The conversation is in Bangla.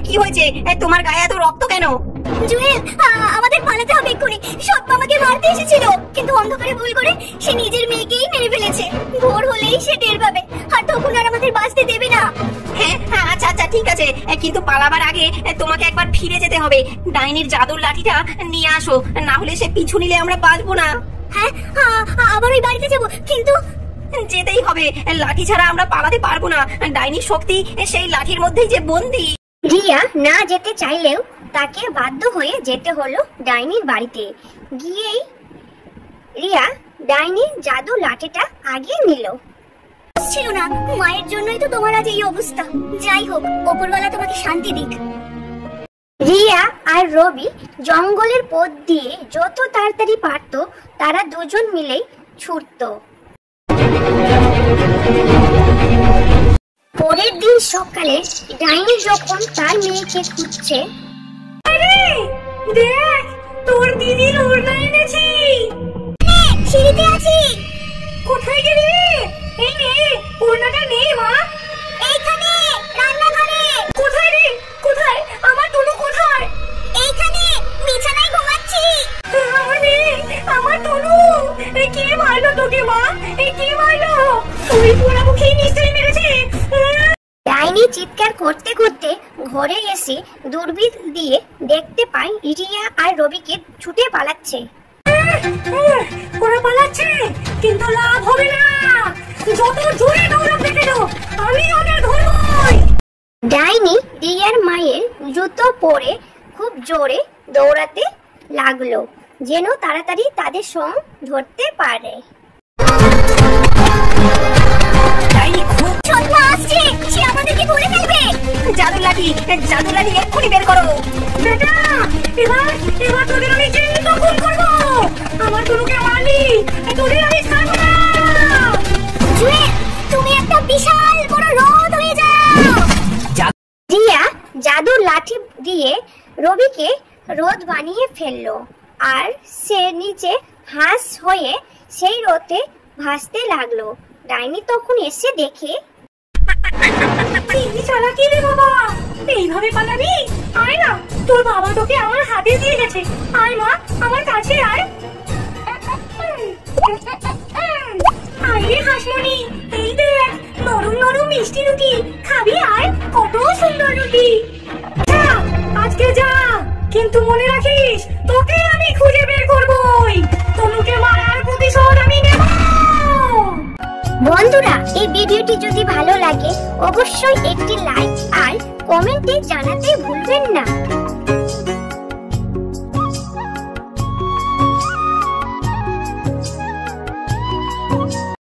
কি হয়েছে? তোমার গায়ে এত রক্ত কেন? জুয়েল, আমাদের পালাতে হবে এক্ষুনি। সত্য আমাকে মারতে এসেছিল, কিন্তু অন্ধকারে ভুল করে সে নিজের মেয়েকেই মেরে ফেলেছে। ভোর হলেই সে টের পাবে, আর তখন আর আমাদের বাঁচতে দেবে না। হ্যাঁ, আচ্ছা আচ্ছা ঠিক আছে, কিন্তু পালাবার আগে তোমাকে একবার ফিরে যেতে হবে। ডাইনির জাদুর লাঠিটা নিয়ে আসো, না হলে সে পিছু নিলে আমরা বাঁচবো না। হ্যাঁ, আবার ওই বাড়িতে যাবো, কিন্তু যেতেই হবে, লাঠি ছাড়া আমরা পালাতে পারবো না। ডাইনির শক্তি সেই লাঠির মধ্যেই যে বন্দী। রিয়া না যেতে চাইলেও তাকে বাধ্য হয়ে যেতে হলো ডাইনির বাড়িতে। গিয়েই রিয়া ডাইনির জাদু লাঠিটা আগে নিল। ছিল না, মায়ের জন্যই তো তোমার আজ এই অবস্থা। যাই হোক, ওপরওয়ালা তোমাকে শান্তি দিক। রিয়া আর রবি জঙ্গলের পথ দিয়ে যত তাড়াতাড়ি পারত তারা দুজন মিলেই ছুটতো। পরের দিন সকালে ডাইনি যখন তার মেয়েকে খুঁজছে, আরে দেখ, তোর দিদির ওড়না এনেছি। সিঁড়িতে আছি। কোথায় গেলি? এই নে, ওড়নাটা নে মা। এইখানে, রান্নাঘরে। কোথায় রে? কোথায়? আমার টুনু কোথায়? এইখানে, বিছানায় ঘুমাচ্ছি। আমার মেয়ে, আমার টুনু। কে মারলো তোকে মা? কে মারলো? ওই পোড়া মুখেই নিশ্চয়ই মেরেছে। ডাইনি চিৎকার করতে করতে ঘরে এসে দূরবীন দিয়ে দেখতে পায় রিয়া আর রবিকে ছুটে পালাচ্ছে। ওরা পালাচ্ছে, কিন্তু লাভ হবে না। যত জোরে দৌড়াবে কেন, আমি ওদের ধরবই। ডাইনি রিয়ার মায়ের জুতো পরে খুব জোরে দৌড়াতে লাগলো, যেন তাড়াতাড়ি তাদের সং ধরতে পারে। ডাইনি খুব সন্ধ্যা আসছে, সে আমাদেরকে ধরে ফেলবে। জাদুর লাঠি এক্ষুনি বের করো। বেটা, এবার তোদের আমি জেল দখল করবো। আমার টুনুকে মারলি, তোদের আমি ছাড়বো না। জুয়েল, তুমি একটা বিশাল বড় রোদ হয়ে যাও। রিয়া জাদুর লাঠি দিয়ে রবিকে রোদ বানিয়ে ফেললো, আর সে নিচে হাঁস হয়ে সেই রোদে ভাসতে লাগলো। ডাইনি তখন এসে দেখে, কি চালাকি রে বাবা, এইভাবে পালাবি? আয় না, তোর বাবা তোকে আমার হাতে দিয়ে গেছে। আয় মা, আমার কাছে আয়। আয় রে হাসমণি, এই দেখ নরম নরম মিষ্টি রুটি। খাবি? আয়, কত সুন্দর রুটি। যা, আজকে যা, কিন্তু মনে রাখিস তোকে আমি খুঁজে বের করবই। তনুকে মারার প্রতিশোধ আমি নেব। বন্ধুরা, এই ভিডিওটি যদি ভালো লাগে অবশ্যই একটি লাইক আর কমেন্টে জানাতে ভুলবেন না।